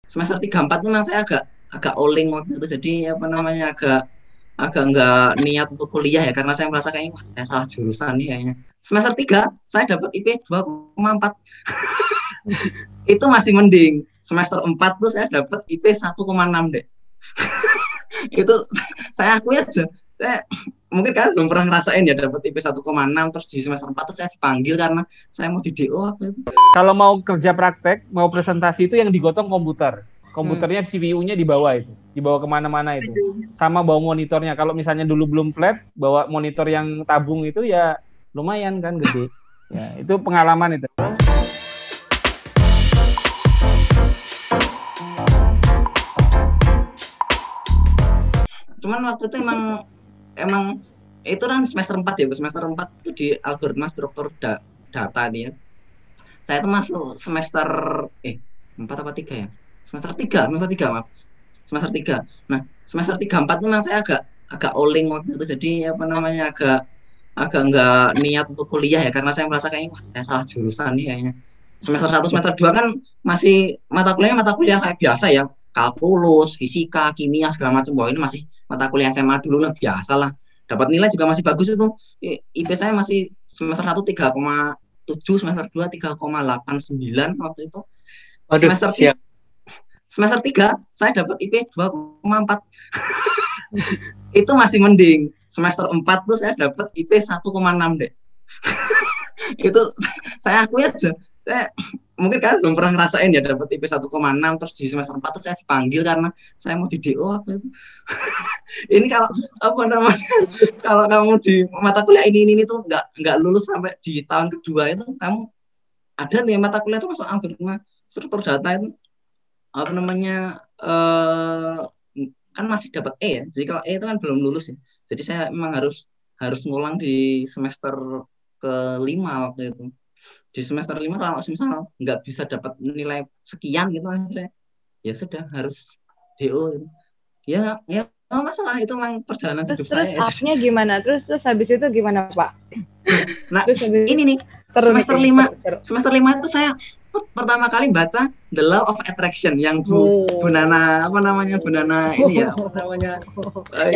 semester 3 4 tuh memang saya agak agak oling waktu itu. Jadi apa namanya agak agak nggak niat untuk kuliah ya karena saya merasa kayaknya wah, saya salah jurusan nih kayaknya. Semester 3 saya dapat IP 2,4. Itu masih mending. Semester 4 tuh saya dapat IP 1,6 deh. Itu saya akui aja. Saya, mungkin kalian belum pernah ngerasain ya dapat IP 1,6 terus di semester 4 tuh saya dipanggil karena saya mau di DO waktu itu. Kalau mau kerja praktek, mau presentasi itu yang digotong komputer. Komputernya CPU-nya dibawa itu, dibawa kemana-mana itu. Sama bawa monitornya. Kalau misalnya dulu belum flat, bawa monitor yang tabung itu ya lumayan kan gede. Ya, itu pengalaman itu. Cuman waktu itu emang itu kan semester 4 ya, semester 4 itu di algoritma struktur data nih ya. Saya itu masuk semester 4 apa 3 ya? Semester 3 maaf. Semester 3. Nah, semester 3 4 tuh memang saya agak oling waktu itu. Jadi apa namanya agak agak nggak niat untuk kuliah ya karena saya merasa kayaknya wah, saya salah jurusan nih kayaknya. Semester 1 semester 2 kan masih mata kuliah kayak biasa ya, kalkulus, fisika, kimia segala macam. Wah, ini masih mata kuliah SMA dulu lah, biasa lah. Dapat nilai juga masih bagus itu. IP saya masih semester 1 3,7, semester 2 3,89 waktu itu. Waduh, Semester siap. Semester 3 saya dapat IP 2,4. Itu masih mending. Semester 4 tuh saya dapat IP 1,6 deh. Itu saya akui aja. Mungkin kalian belum pernah ngerasain ya dapat IP 1,6 terus di semester 4 tuh saya dipanggil karena saya mau di DO waktu itu. Ini kalau apa namanya? Kalau kamu di mata kuliah ini tuh nggak lulus sampai di tahun kedua itu kamu ada nih mata kuliah itu masuk algoritma struktur data itu apa namanya kan masih dapat E ya. Jadi kalau E itu kan belum lulus ya. Jadi saya memang harus ngulang di semester ke-5 waktu itu. Di semester 5 kalau misalnya nggak bisa dapat nilai sekian gitu akhirnya ya sudah harus DO gitu. Ya masalah itu memang perjalanan hidup terus saya. up-nya gimana? Terus habis itu gimana, Pak? Nah, terus ini nih semester 5 itu saya pertama kali baca The Law of Attraction yang Bu Nana apa namanya Bu Nana ini ya apa namanya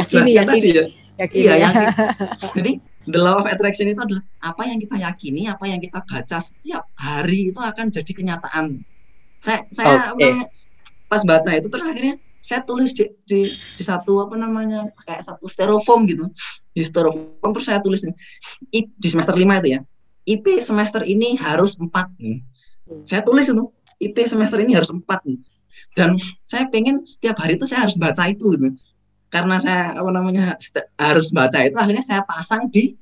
jelaskan tadi ya. Iya yakin. Jadi The Law of Attraction itu adalah apa yang kita yakini, apa yang kita baca setiap hari itu akan jadi kenyataan. Saya pas baca itu terus akhirnya saya tulis di satu apa namanya kayak satu styrofoam gitu. Di styrofoam terus saya tulis di semester 5 itu ya. IP semester ini harus 4 nih. Saya tulis itu IP semester ini harus 4 nih. Dan saya pengen setiap hari itu saya harus baca itu gitu. Karena saya apa namanya harus baca itu akhirnya saya pasang di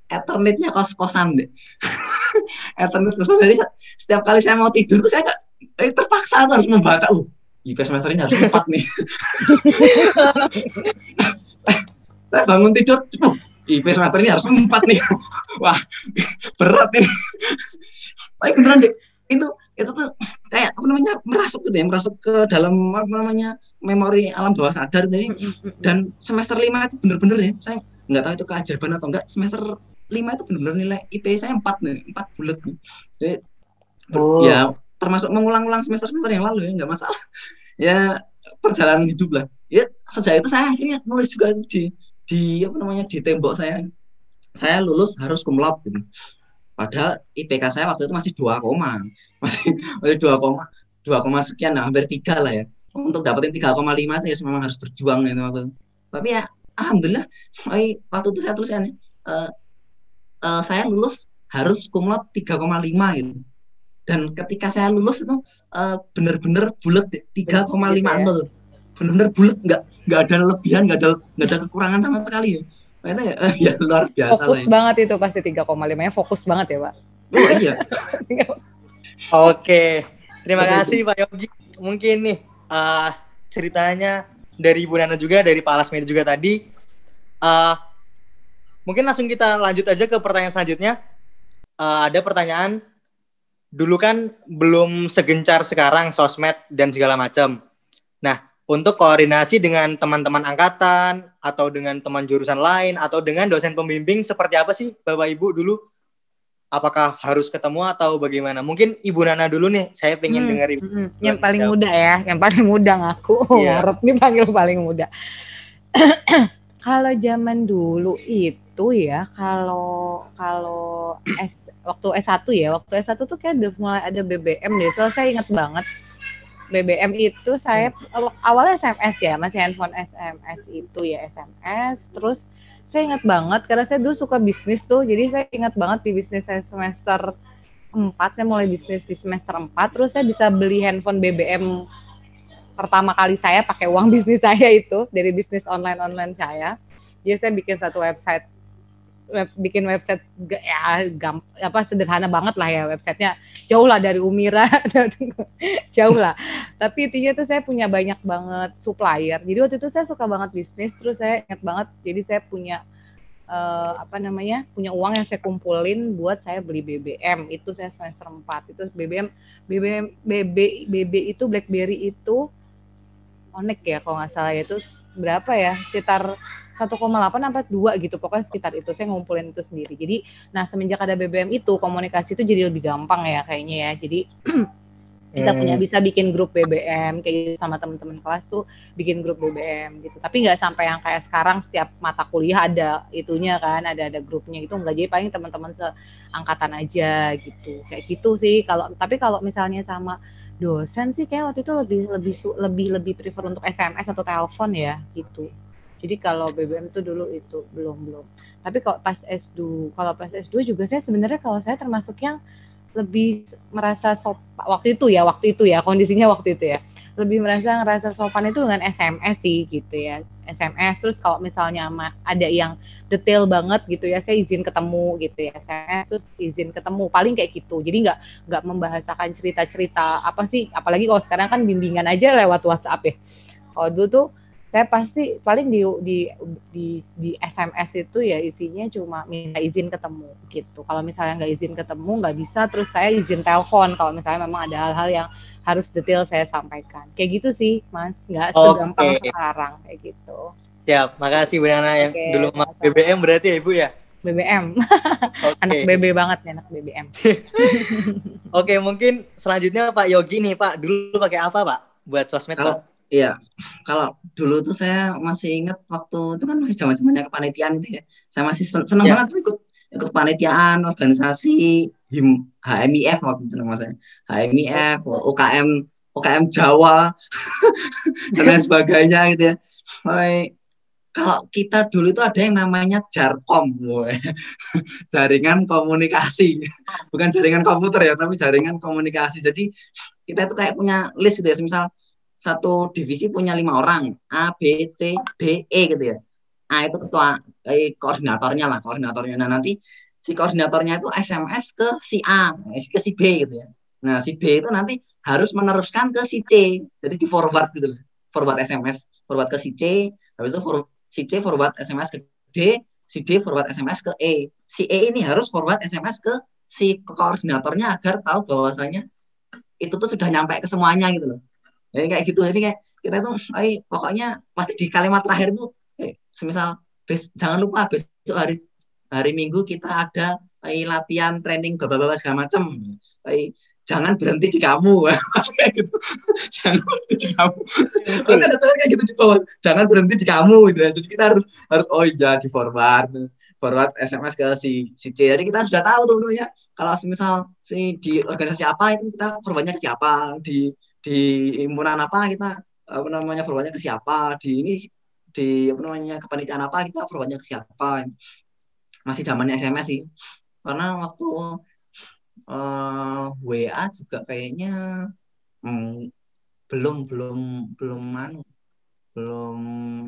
Ethernet-nya kos-kosan deh. Ethernet kos-kosan. Jadi setiap kali saya mau tidur tuh saya terpaksa tuh harus membaca. IP semester ini harus 4 nih. saya bangun tidur, IP semester ini harus 4 nih. Wah, berat ini. Tapi beneran deh, itu tuh kayak apa namanya merasuk gitu ya, merasuk ke dalam apa namanya memori alam bawah sadar ini. Dan semester 5 itu bener-bener ya, saya nggak tahu itu keajaiban atau enggak, semester 5 itu bener-bener nilai IP saya 4 nih, 4 bulat nih. Jadi ya termasuk mengulang-ulang semester-semester yang lalu ya, nggak masalah. Ya perjalanan hidup lah. Ya sejak itu saya akhirnya nulis juga di apa namanya di tembok saya lulus harus cum laude gitu. Padahal IPK saya waktu itu masih 2, masih 2, sekian, nah, hampir 3 lah ya. Untuk dapetin 3,5 itu ya memang harus berjuang gitu waktu itu. Tapi ya alhamdulillah waktu itu saya tuliskan saya lulus harus cum laude 3,5 gitu. Dan ketika saya lulus itu benar-benar bulat 3,50. Benar-benar bulat, nggak ada lebihan, nggak ada kekurangan sama sekali ya. Itu ya luar biasa fokus lah. Fokus banget itu pasti 3,5-nya fokus banget ya, Pak. Oh iya. Oke, terima kasih Pak Yogi. Mungkin nih ceritanya dari Bu Nana juga, dari Pak Lasmedi juga tadi. Mungkin langsung kita lanjut aja ke pertanyaan selanjutnya. Ada pertanyaan, dulu kan belum segencar sekarang sosmed dan segala macam. Nah, untuk koordinasi dengan teman-teman angkatan atau dengan teman jurusan lain atau dengan dosen pembimbing seperti apa sih Bapak Ibu dulu? apakah harus ketemu atau bagaimana? Mungkin Ibu Nana dulu nih, saya pengen dengar Ibu. Yang paling muda ya, yang paling muda ngaku. Iya. Ngarep nih panggil paling muda. Kalau zaman dulu itu ya, waktu S1 ya, waktu S1 tuh kayak udah mulai ada BBM deh. Soalnya saya ingat banget BBM itu saya awalnya SMS ya, masih handphone SMS itu ya SMS. Terus saya ingat banget karena saya dulu suka bisnis tuh, jadi saya ingat banget di bisnis saya semester 4, saya mulai bisnis di semester 4, terus saya bisa beli handphone BBM pertama kali saya pakai uang bisnis saya itu, dari bisnis online saya. Jadi saya bikin satu website, bikin website ya sederhana banget lah ya websitenya, jauh lah dari Umira, jauh lah. Tapi intinya tuh saya punya banyak banget supplier. Jadi waktu itu saya suka banget bisnis, terus saya ingat banget, jadi saya punya punya uang yang saya kumpulin buat saya beli BBM. Itu saya semester 4. Itu BB itu BlackBerry itu Onyx ya kalau nggak salah, itu berapa ya? Sekitar 1,8 sampai 2 gitu, pokoknya sekitar itu saya ngumpulin itu sendiri. Jadi, nah semenjak ada BBM itu komunikasi itu jadi lebih gampang ya kayaknya ya. Jadi kita bisa bikin grup BBM kayak gitu sama teman-teman kelas tuh, bikin grup BBM gitu. Tapi nggak sampai yang kayak sekarang setiap mata kuliah ada itunya kan, ada grupnya gitu, nggak. Jadi paling teman-teman seangkatan aja gitu, kayak gitu sih. Tapi kalau misalnya sama dosen sih kayak waktu itu lebih prefer untuk SMS atau telepon ya gitu. Jadi kalau BBM itu dulu itu belum. Tapi kalau pas S2 juga saya sebenarnya kalau saya termasuk yang lebih merasa waktu itu ya kondisinya waktu itu ya. Lebih ngerasa sopan itu dengan SMS sih gitu ya. SMS, terus kalau misalnya ada yang detail banget gitu ya, saya izin ketemu gitu ya. SMS terus izin ketemu, paling kayak gitu. Jadi nggak membahasakan cerita-cerita apa sih, apalagi kalau sekarang kan bimbingan aja lewat WhatsApp ya. Kalau dulu tuh saya pasti paling di SMS itu ya isinya cuma minta izin ketemu gitu. Kalau misalnya nggak izin ketemu nggak bisa, terus saya izin telepon kalau misalnya memang ada hal-hal yang harus detail saya sampaikan. Kayak gitu sih Mas, nggak segampang sekarang kayak gitu. Siap, makasih Bu Nana yang dulu sama BBM berarti ya Ibu ya? BBM, anak BB banget nih, anak BBM. Oke, mungkin selanjutnya Pak Yogi nih Pak, dulu pakai apa Pak buat sosmed Pak? Iya, kalau dulu tuh saya masih ingat waktu itu kan masih zaman-zamannya kepanitiaan itu ya. Saya masih senang banget tuh ikut kepanitiaan, organisasi HMIF waktu itu namanya. HMIF, UKM Jawa dan lain sebagainya gitu ya. Kalau kita dulu itu ada yang namanya Jarkom, jaringan komunikasi, bukan jaringan komputer ya, tapi jaringan komunikasi. Jadi kita itu kayak punya list gitu ya, misal satu divisi punya 5 orang, A, B, C, D, E gitu ya. A itu ketua koordinatornya. Nah nanti si koordinatornya itu SMS ke si A, ke si B gitu ya. Nah si B itu nanti harus meneruskan ke si C, jadi di forward gitu loh. Forward SMS, forward ke si C, habis itu si C forward SMS ke D, si D forward SMS ke E. Si E ini harus forward SMS ke si koordinatornya agar tahu bahwasanya itu tuh sudah nyampe ke semuanya gitu loh. Jadi kayak gitu, jadi kayak kita tuh pokoknya pasti di kalimat terakhir tuh semisal jangan lupa besok hari Minggu kita ada latihan training bapak-bapak segala macam, jangan berhenti di kamu kayak gitu. Jangan berhenti di kamu. Ada tuh kayak gitu di bawah, jangan berhenti di kamu gitu ya. Jadi kita harus oh iya di forward SMS ke si C. Jadi kita sudah tahu tuh ya, kalau semisal di organisasi apa itu kita forwardnya ke siapa, di himpunan apa kita forwardnya ke siapa, di kepanitiaan apa kita forwardnya ke siapa. Masih zamannya SMS sih, karena waktu WA juga kayaknya belum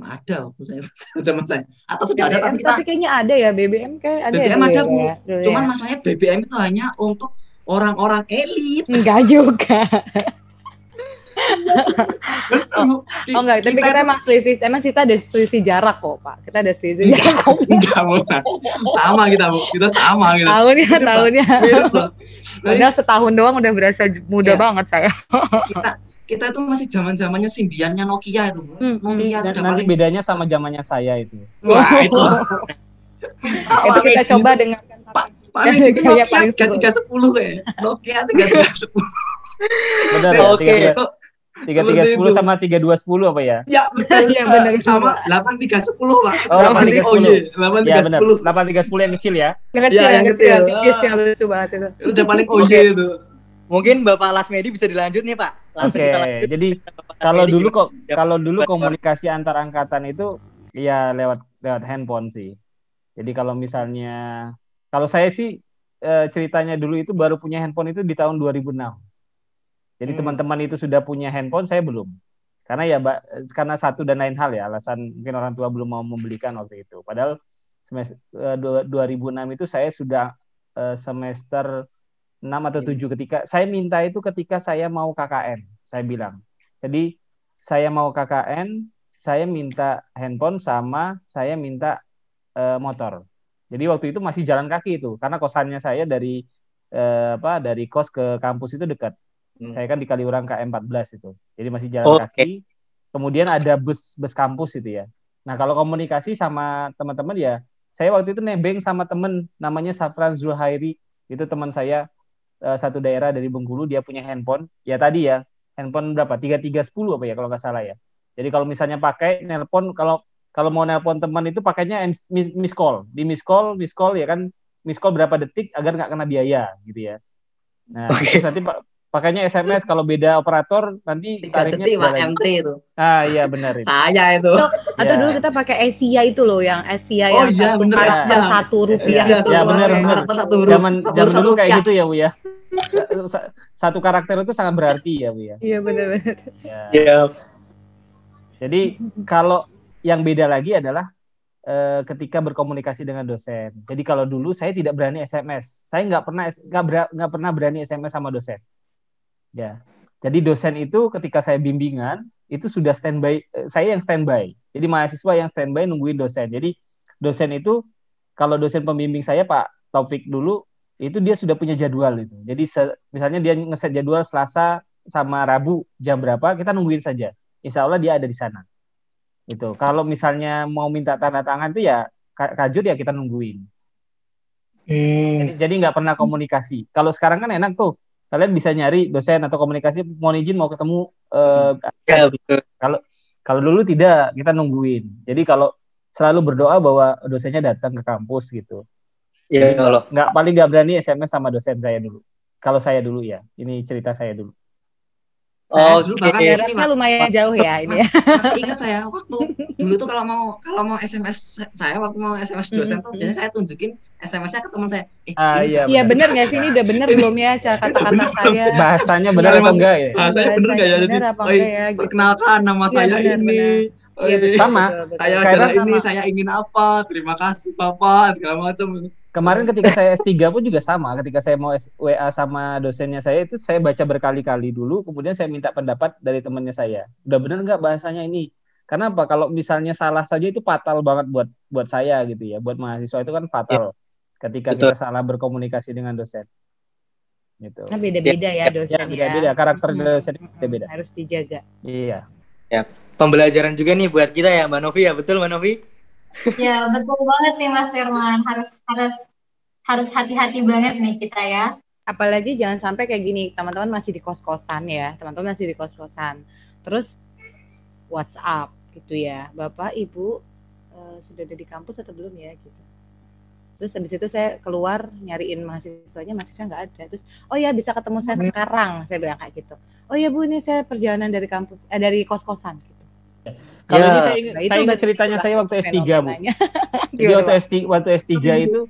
ada waktu saya zaman saya, atau sudah BBM, ada tapi kayaknya ada ya BBM kayak ada. BBM ada Bu, cuman masalahnya BBM itu hanya untuk orang-orang elit. Enggak juga. Betul. Enggak, tapi kita emang kita ada selisih jarak kok Pak. Kita ada selisih jarak. Enggak Bu, sama kita Bu, kita sama gitu. Tahunnya. Udah setahun doang udah berasa muda banget saya. Kita itu masih zamannya Symbian-nya Nokia itu Bu. Nokia itu nanti bedanya sama zamannya saya itu. Wah itu. Itu kita coba dengarkan Paling Iya, itu Nokia paling 3310 kayak. Nokia 3310. Benar ya, Oke. 3310 sama 3210 apa ya? Ya betul. Iya, benar. Sama 8310 Pak. Itu Oh, yang paling 8310. OY. Ya benar, 8310. 8310 yang kecil ya. Yang kecil, Iya, yang kecil. tipis yang lucu banget itu. Itu udah paling OY Oke. itu. Mungkin Bapak Lasmedi bisa dilanjut nih Pak. Langsung Oke, kita lanjut. jadi Bapak kalau Lasmedi dulu gimana? kalau dulu Buat- komunikasi antar angkatan itu ya lewat handphone sih. Jadi kalau misalnya kalau saya sih ceritanya dulu itu baru punya handphone itu di tahun 2006. Jadi teman-teman itu sudah punya handphone, saya belum. Karena ya karena satu dan lain hal ya, alasan mungkin orang tua belum mau membelikan waktu itu. Padahal semester 2006 itu saya sudah semester 6 atau 7 ketika saya minta itu ketika saya mau KKN, saya bilang. Jadi saya mau KKN, saya minta handphone sama saya minta motor. Jadi waktu itu masih jalan kaki itu, karena kosannya saya dari dari kos ke kampus itu dekat. Saya kan di Kaliurang KM14 itu. Jadi masih jalan kaki. Kemudian ada bus kampus itu ya. Nah, kalau komunikasi sama teman-teman ya, saya waktu itu nebeng sama teman namanya Safran Zuhairi. Itu teman saya satu daerah dari Bengkulu, dia punya handphone. Ya tadi ya, handphone berapa? 3310 apa ya kalau nggak salah ya. Jadi kalau misalnya pakai nelpon, kalau mau nelpon teman itu pakainya miss call. Di miss call ya kan, miss call berapa detik agar nggak kena biaya gitu ya. Nah, terus nanti pakainya SMS, kalau beda operator nanti 3 tarifnya detik Pak beda lagi. M3 itu. Ah iya benar itu. Saya itu. Atau dulu kita pakai Asia itu loh, yang Asia Oh yang iya, satu bener, karakter Asia. 1 rupiah Iya, itu. Ya satu benar. karakter satu huruf. Zaman Satu huruf, dulu satu kayak rupiah. gitu ya Bu ya. Satu karakter itu sangat berarti ya Bu ya. Iya benar-benar. Ya. Iya. Jadi kalau yang beda lagi adalah ketika berkomunikasi dengan dosen. Jadi kalau dulu saya tidak berani SMS. Saya nggak pernah berani SMS sama dosen. Ya. Jadi dosen itu ketika saya bimbingan itu sudah standby, saya yang standby. Jadi mahasiswa yang standby nungguin dosen. Jadi dosen itu kalau dosen pembimbing saya Pak Taufik dulu itu dia sudah punya jadwal itu. Jadi misalnya dia ngeset jadwal Selasa sama Rabu jam berapa, kita nungguin saja. Insya Allah dia ada di sana. Itu. Kalau misalnya mau minta tanda tangan itu ya kajut ya kita nungguin. Jadi nggak pernah komunikasi. Kalau sekarang kan enak tuh. Kalian bisa nyari dosen atau komunikasi, mohon izin mau ketemu. Kalau dulu tidak, kita nungguin. Jadi kalau selalu berdoa bahwa dosennya datang ke kampus gitu. Ya Allah. Paling nggak berani SMS sama dosen saya dulu. Kalau saya dulu ya, ini cerita saya dulu. Dulu bahkan jaraknya lumayan jauh ya ini. Masih ingat saya waktu dulu tuh kalau mau SMS saya waktu mau SMS dosen tuh biasanya saya tunjukin SMS-nya ke teman saya. Iya benar nggak sih, ini udah benar belum ya kata-kata saya? Bahasanya benar atau enggak ya? Bahasanya benar nggak ya? Jadi perkenalkan nama saya ini. Sama. Saya adalah ini, saya ingin apa? Terima kasih Bapak segala macam. Kemarin ketika saya S3 pun juga sama. Ketika saya mau WA sama dosennya saya itu saya baca berkali-kali dulu, kemudian saya minta pendapat dari temannya saya. Udah benar nggak bahasanya ini? Karena apa? Kalau misalnya salah saja itu fatal banget buat saya gitu ya. Buat mahasiswa itu kan fatal ketika kita salah berkomunikasi dengan dosen. Gitu. Nah, beda-beda ya dosen. Beda-beda. Karakter dosen beda-beda. Harus dijaga. Iya. Ya. Pembelajaran juga nih buat kita ya Mbak Novi ya, betul Mbak Novi? Ya betul banget nih Mas Firman, harus hati-hati banget nih kita ya. Apalagi jangan sampai kayak gini, teman-teman masih di kos-kosan ya, terus WhatsApp gitu ya, Bapak Ibu sudah ada di kampus atau belum ya gitu. Terus habis itu saya keluar nyariin mahasiswanya nggak ada. Terus oh ya bisa ketemu saya sekarang, saya bilang kayak gitu. Oh ya Bu, ini saya perjalanan dari kampus dari kos-kosan gitu. Kalau ini saya ingat ceritanya saya waktu S3 Bu. Jadi waktu S3 itu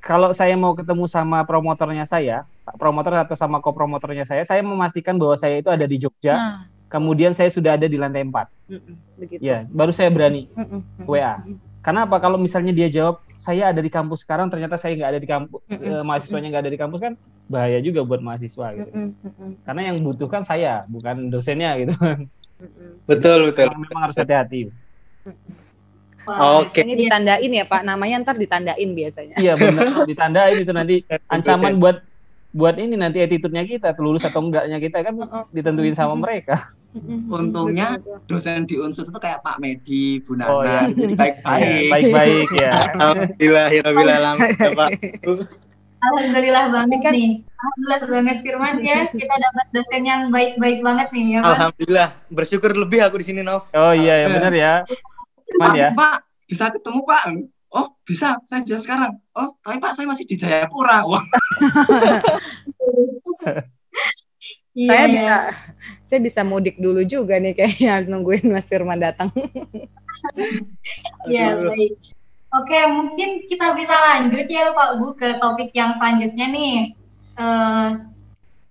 kalau saya mau ketemu sama promotor atau sama kopromotornya saya memastikan bahwa saya itu ada di Jogja. Kemudian saya sudah ada di lantai 4. Begitu. Ya, baru saya berani WA. Karena apa? Kalau misalnya dia jawab saya ada di kampus sekarang, ternyata saya nggak ada di kampus, mahasiswanya nggak ada di kampus kan bahaya juga buat mahasiswa gitu. Karena yang butuhkan saya, bukan dosennya gitu. Betul. Memang harus hati-hati. Oke. Ini ditandain ya Pak, namanya ntar ditandain biasanya. Iya benar, ditandain itu nanti ancaman buat ini nanti attitude-nya kita, lulus atau enggaknya kita kan ditentuin sama mereka. Untungnya dosen di Unsur itu kayak Pak Medi, Bu Nana, Oh, ya. jadi baik-baik. Baik-baik ya. Alhamdulillah, Pak. Alhamdulillah banget kan- nih. Alhamdulillah banget Firman ya. Kita dapat dosen yang baik-baik banget nih ya, Pak. Alhamdulillah, bersyukur lebih aku di sini, Nov. Oh iya ya benar ya. Aman ya. Pak, bisa ketemu Pak. Oh, bisa. Saya bisa sekarang. Oh, tapi Pak, saya masih di Jayapura. Wah, Iya, Saya ya. saya bisa mudik dulu juga nih kayaknya harus nungguin Mas Firman datang. Ya, baik. Oke, mungkin kita bisa lanjut ya Pak Bu ke topik yang selanjutnya nih. Eh,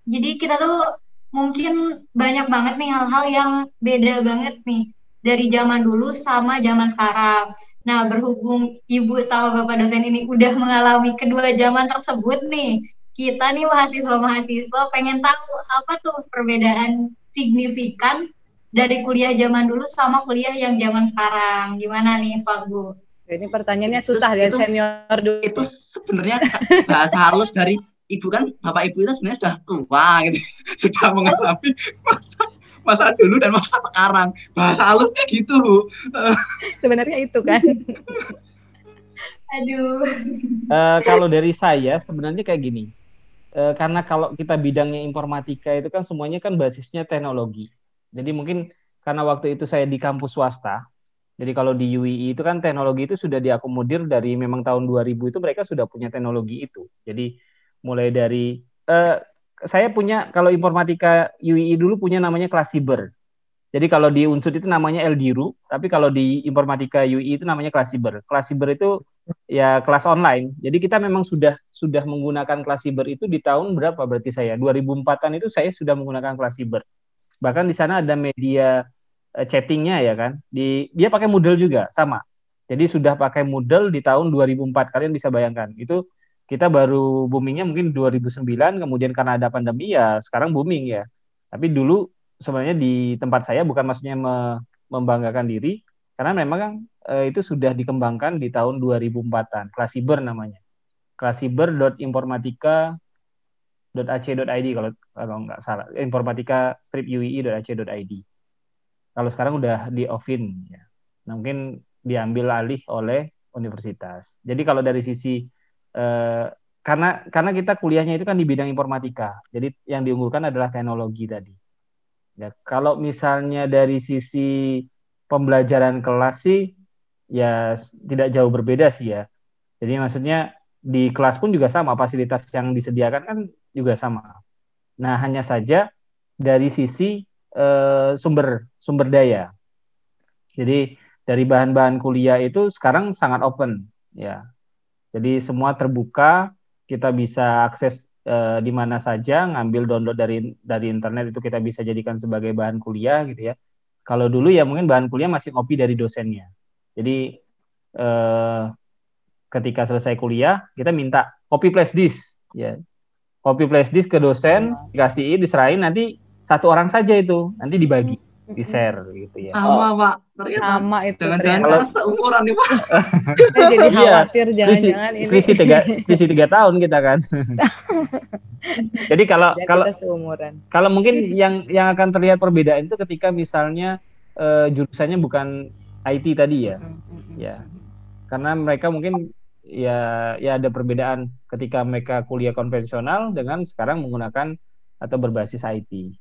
jadi kita tuh mungkin banyak banget nih hal-hal yang beda banget nih dari zaman dulu sama zaman sekarang. Nah, berhubung Ibu sama Bapak dosen ini udah mengalami kedua zaman tersebut nih, kita nih mahasiswa-mahasiswa pengen tahu apa tuh perbedaan signifikan dari kuliah zaman dulu sama kuliah yang zaman sekarang. Gimana nih Pak Bu? Ini pertanyaannya susah dari senior dulu. itu sebenarnya bahasa halus dari ibu kan, bapak ibu itu sebenarnya sudah tua gitu, sudah mengalami masa dulu dan masa sekarang. Bahasa halusnya gitu, Bu. Sebenarnya itu kan. Aduh. Kalau dari saya sebenarnya kayak gini. Karena kalau kita bidangnya informatika itu kan semuanya kan basisnya teknologi. Jadi mungkin karena waktu itu saya di kampus swasta. Jadi kalau di UI itu kan teknologi itu sudah diakomodir dari memang tahun 2000 itu mereka sudah punya teknologi itu. Jadi mulai dari saya punya, kalau informatika UI dulu punya namanya kelas siber. Jadi kalau di Unsud itu namanya Eldiru, tapi kalau di informatika UI itu namanya kelas siber. Kelas siber itu ya kelas online. Jadi kita memang sudah menggunakan kelas siber itu di tahun berapa berarti saya? 2004-an itu saya sudah menggunakan kelas siber. Bahkan di sana ada media chattingnya ya kan. Dia pakai Moodle juga sama. Jadi sudah pakai Moodle di tahun 2004. Kalian bisa bayangkan. Itu kita baru boomingnya mungkin 2009, kemudian karena ada pandemi ya sekarang booming ya. Tapi dulu sebenarnya di tempat saya bukan maksudnya membanggakan diri, karena memang kan itu sudah dikembangkan di tahun 2004-an. Kelas siber namanya. Klassiber.informatika.ac.id kalau nggak salah. informatika-ui.ac.id. Kalau sekarang udah di offin ya. Nah, mungkin diambil alih oleh universitas. Jadi kalau dari sisi karena kita kuliahnya itu kan di bidang informatika. Jadi yang diunggulkan adalah teknologi tadi. Ya, kalau misalnya dari sisi pembelajaran kelas sih ya tidak jauh berbeda sih ya. Jadi maksudnya di kelas pun juga sama, fasilitas yang disediakan kan juga sama. Nah, hanya saja dari sisi sumber daya. Jadi dari bahan-bahan kuliah itu sekarang sangat open ya. Jadi semua terbuka, kita bisa akses di mana saja, ngambil download dari internet itu kita bisa jadikan sebagai bahan kuliah gitu ya. Kalau dulu ya mungkin bahan kuliah masih copy dari dosennya. Jadi ketika selesai kuliah kita minta copy flash disk ya. Copy flash disk ke dosen, dikasihin, diserahin, nanti satu orang saja itu, nanti dibagi, di-share gitu ya. Sama, Pak. Ternyata Sama itu. jangan-jangan ternyata. kita seumuran nih, Pak. Saya jadi khawatir jangan-jangan ini. Selisih 3 tahun kita kan. Jadi kita seumuran. Kalau mungkin yang akan terlihat perbedaan itu ketika misalnya jurusannya bukan IT tadi ya. Ya. Karena mereka mungkin ya ada perbedaan ketika mereka kuliah konvensional dengan sekarang menggunakan atau berbasis IT.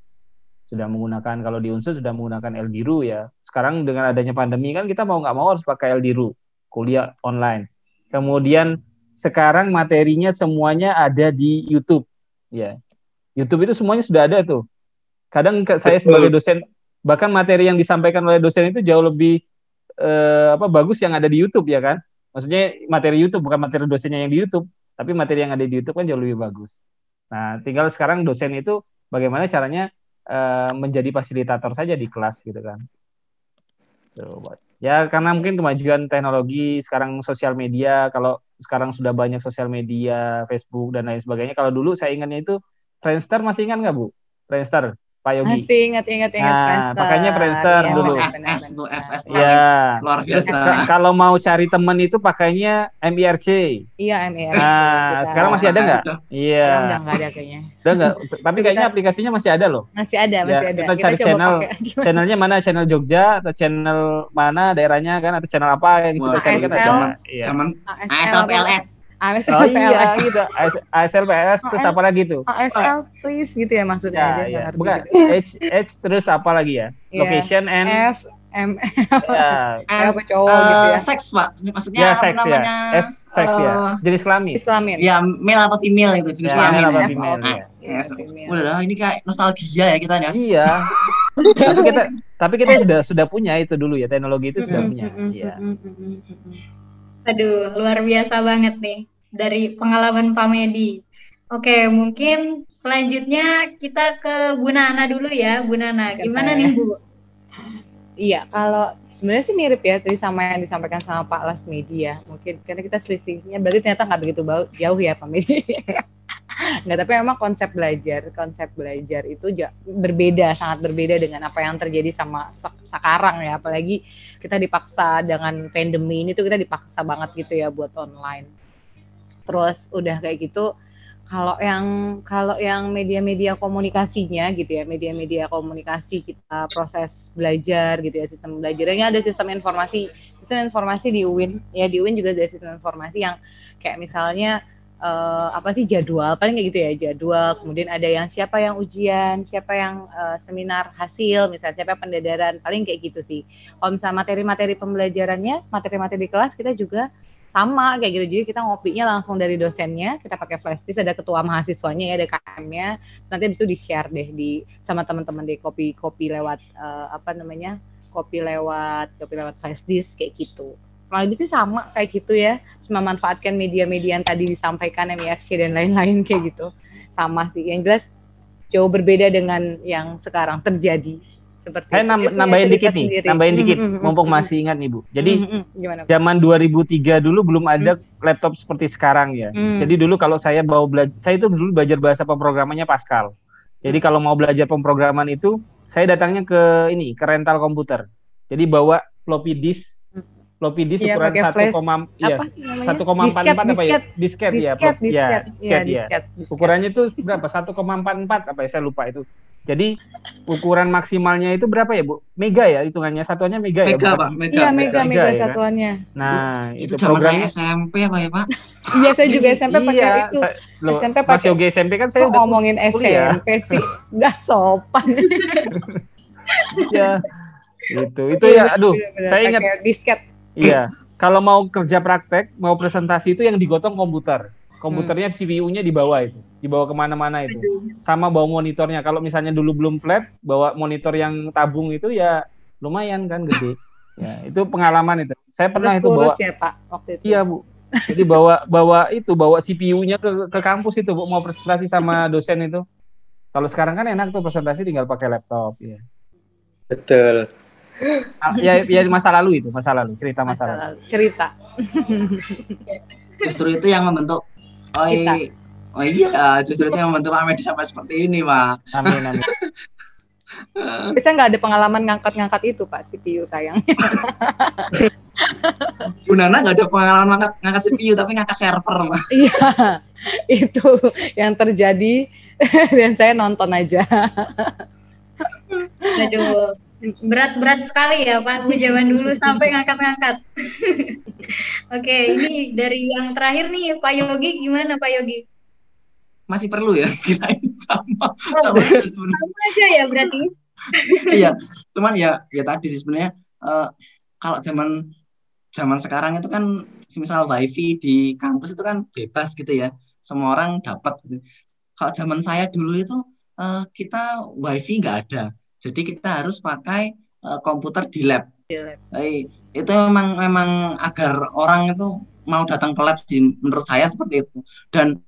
Sudah menggunakan, kalau di Unsur sudah menggunakan Eldiru ya. Sekarang dengan adanya pandemi kan kita mau nggak mau harus pakai Eldiru, kuliah online. Kemudian sekarang materinya semuanya ada di YouTube. Ya, YouTube itu semuanya sudah ada tuh. Kadang saya sebagai dosen, bahkan materi yang disampaikan oleh dosen itu jauh lebih bagus yang ada di YouTube ya kan. Maksudnya materi YouTube, bukan materi dosennya yang di YouTube, tapi materi yang ada di YouTube kan jauh lebih bagus. Nah, tinggal sekarang dosen itu bagaimana caranya menjadi fasilitator saja di kelas gitu kan. Ya karena mungkin kemajuan teknologi sekarang, sosial media, kalau sekarang sudah banyak sosial media, Facebook dan lain sebagainya. Kalau dulu saya ingatnya itu Friendster, masih ingat nggak Bu? Friendster, Pak Yogi. Masih ingat Nah, pakainya Friendster dulu. FS Ya. luar biasa. Kalau mau cari teman itu pakainya MIRC. Iya, MIRC. Nah, sekarang masih ada nggak? Iya. Udah nggak ada kayaknya. Udah nggak? Tapi kayaknya aplikasinya masih ada loh. Masih ada. Kita cari channelnya mana, channel Jogja atau channel mana daerahnya kan, atau channel apa yang kita cari kan ada. Zaman ASLPLS. Oh ASL iya PLS. gitu. ASL PS terus apa lagi tuh? ASL please gitu ya maksudnya Ya, aja ya. ngerti Bukan gitu. H terus apa lagi ya? Iya. Location and F M ya, apa cowok gitu ya. Seks, Pak. Maksudnya ya apa seks ya. namanya? Seks ya. Jenis kelamin. Islamin. Ya, male atau female itu jenis Ya, kelamin. male atau Ya. female, Nah, ya. yes. Female. Udah, ini kayak nostalgia ya kita ya. Iya. tapi kita sudah punya itu dulu ya, teknologi itu sudah punya. Iya. Aduh, luar biasa banget nih dari pengalaman Pak Medi. Oke, mungkin selanjutnya kita ke Bu Nana dulu ya. Bu Nana, gimana nih Bu? Iya, kalau sebenarnya sih mirip ya tadi sama yang disampaikan sama Pak Lasmedi ya. Mungkin karena kita selisihnya berarti ternyata nggak begitu jauh ya Pak Medi. Nggak, tapi memang konsep belajar itu berbeda, sangat berbeda dengan apa yang terjadi sama sekarang ya. Apalagi kita dipaksa dengan pandemi ini tuh kita dipaksa banget gitu ya buat online. Terus udah kayak gitu, kalau yang media-media komunikasinya gitu ya, media-media komunikasi kita proses belajar gitu ya, sistem belajarnya ada sistem informasi di UIN ya, di UIN juga ada sistem informasi yang kayak misalnya jadwal, paling kayak gitu ya, jadwal, kemudian ada yang siapa yang ujian, siapa yang seminar hasil, misalnya siapa pendadaran, paling kayak gitu sih. Kalau misalnya materi-materi pembelajarannya, materi-materi di kelas kita juga sama kayak gitu, jadi kita ngopinya langsung dari dosennya, kita pakai flash disk, ada ketua mahasiswanya ya, ada KM-nya, nanti habis itu di-share deh sama teman-teman deh, kopi lewat kopi lewat flash disk kayak gitu. Kalau lebih sih sama kayak gitu ya, cuma manfaatkan media-media yang tadi disampaikan, MIFC dan lain-lain kayak gitu, sama sih. Yang jelas jauh berbeda dengan yang sekarang terjadi. Seperti Saya nambahin dikit, mumpung masih ingat nih Bu. Jadi zaman 2003 dulu belum ada laptop seperti sekarang ya. Jadi dulu kalau saya saya itu dulu belajar bahasa pemrogramannya Pascal. Jadi kalau mau belajar pemrograman itu, saya datangnya ke rental komputer. Jadi bawa floppy disk ukuran 1,44 apa ya? Disket ya. Ukurannya itu berapa? 1,44 apa ya? Saya lupa itu. Jadi ukuran maksimalnya itu berapa ya Bu? Mega ya hitungannya, satuannya mega ya? Pak. Iya, mega ya, satuannya. Nah, itu programnya SMP apa ya Pak? Iya, saya juga SMP pakai itu. SMP pakai. Mas Yogi SMP kan saya udah ngomongin SMP sih, nggak sopan. Ya, itu ya, aduh, saya ingat disket. Iya, kalau mau kerja praktek, mau presentasi itu yang digotong komputernya CPU-nya dibawa kemana-mana itu, sama bawa monitornya. Kalau misalnya dulu belum flat, bawa monitor yang tabung itu ya lumayan kan gede. Ya, itu pengalaman itu. Saya pernah itu bawa. Ya, Pak, waktu itu. Iya Bu. Jadi bawa CPU-nya ke kampus itu Bu, mau presentasi sama dosen itu. Kalau sekarang kan enak tuh presentasi tinggal pakai laptop ya. Betul. Ya masa lalu, cerita masa lalu. Cerita. Justru itu yang membentuk justru itu yang membentuk Pak Medi sampai seperti ini, Pak. Amin. Bisa nggak ada pengalaman ngangkat itu Pak, CPU sayangnya. Bu Nana nggak ada pengalaman ngangkat CPU tapi ngangkat server, Pak. Iya, itu yang terjadi dan saya nonton aja. Aduh, berat sekali ya Pak, zaman dulu sampai ngangkat-ngangkat. Oke, ini dari yang terakhir nih, Pak Yogi, gimana Pak Yogi? Masih perlu ya, kirain sama aja ya berarti. Iya, cuman ya tadi sih sebenarnya kalau zaman sekarang itu kan misal wifi di kampus itu kan bebas gitu ya, semua orang dapat gitu. Kalau zaman saya dulu itu kita wifi nggak ada. Jadi kita harus pakai komputer di lab. Itu memang agar orang itu mau datang ke lab sih, menurut saya seperti itu. Dan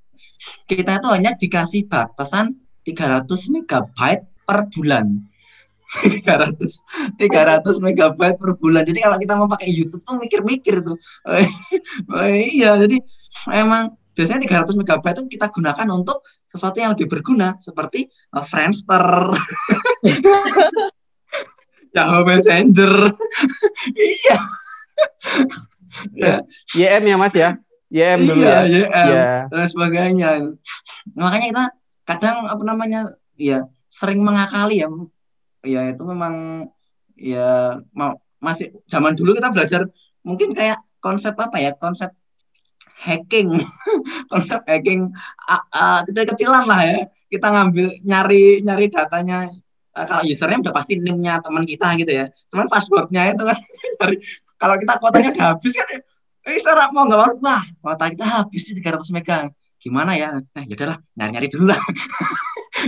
kita itu hanya dikasih batasan 300 MB per bulan. 300 MB per bulan. Jadi kalau kita mau pakai YouTube tuh mikir-mikir tuh. Iya, jadi memang biasanya 300 MB itu kita gunakan untuk sesuatu yang lebih berguna seperti Friendster, Yahoo Messenger. Iya. YM ya Mas ya. YM dulu ya. YM dan sebagainya. Makanya kita kadang sering mengakali ya. Ya itu memang masih zaman dulu kita belajar mungkin kayak konsep hacking. Konsep hacking kecil-kecilan lah ya. Kita nyari datanya. Kalau username udah pasti NIM-nya teman kita gitu ya. Cuman passwordnya itu kan kalau kita kuotanya udah habis kan, serak mau nggak mau, wah kuota kita habis nih 300 mega. Gimana ya? Nah, yaudahlah, nyari-nyari dulu lah.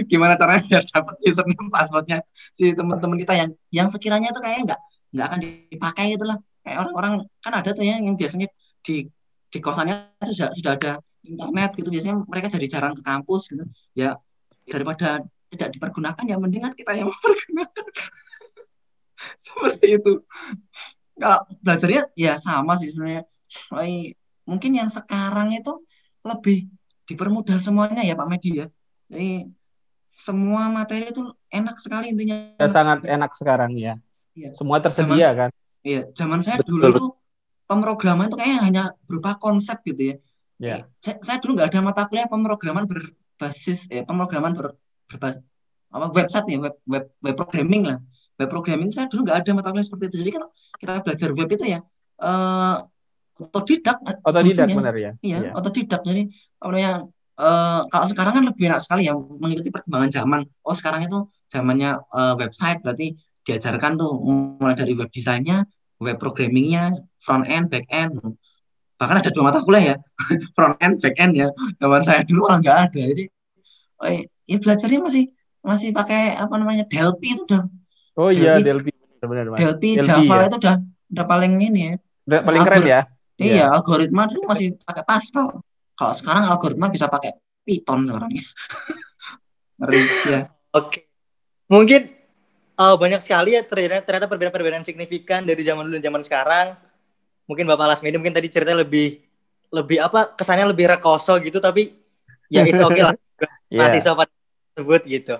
Gimana caranya biar dapat username passwordnya si teman-teman kita yang sekiranya itu kayaknya nggak akan dipakai gitu lah. Kayak orang-orang kan ada tuh yang biasanya di kosannya sudah ada internet gitu, biasanya mereka jadi jarang ke kampus gitu. Ya daripada tidak dipergunakan ya mendingan kita yang mempergunakan. Seperti itu. Kalau belajarnya ya sama sih sebenarnya. Mungkin yang sekarang itu lebih dipermudah semuanya ya Pak Medi ya. Jadi semua materi itu enak sekali intinya. Ya, sangat enak sekarang ya. Iya. Semua tersedia kan. Iya, zaman saya dulu itu pemrograman itu kayaknya hanya berupa konsep gitu ya. Ya. Saya dulu nggak ada mata kuliah pemrograman berbasis pemrograman berbasis website ya, web programming lah. Web programming saya dulu nggak ada mata kuliah seperti itu. Jadi kan kita belajar web itu ya otodidak benar ya. Iya, otodidak. Jadi kalau sekarang kan lebih enak sekali ya mengikuti perkembangan zaman. Oh, sekarang itu zamannya website, berarti diajarkan tuh mulai dari web desainnya, web programmingnya, front end, back end. Bahkan ada 2 mata kuliah ya, front end, back end ya. Zaman saya dulu malah nggak ada. Jadi ya belajarnya masih pakai Delphi itu udah. Oh iya, Delphi benar. Delphi, Java ya. Itu udah paling ini ya. Udah paling keren ya. Iya, algoritma dulu masih pakai Pascal. Kalau sekarang algoritma bisa pakai Python sekarang. Ngeri ya. Oke. Mungkin banyak sekali ya ternyata perbedaan-perbedaan signifikan dari zaman dulu dan zaman sekarang. Mungkin Bapak Lasmedi mungkin tadi cerita lebih kesannya lebih rekoso gitu, tapi ya it's okay lah. Mahasiswa pada tersebut gitu.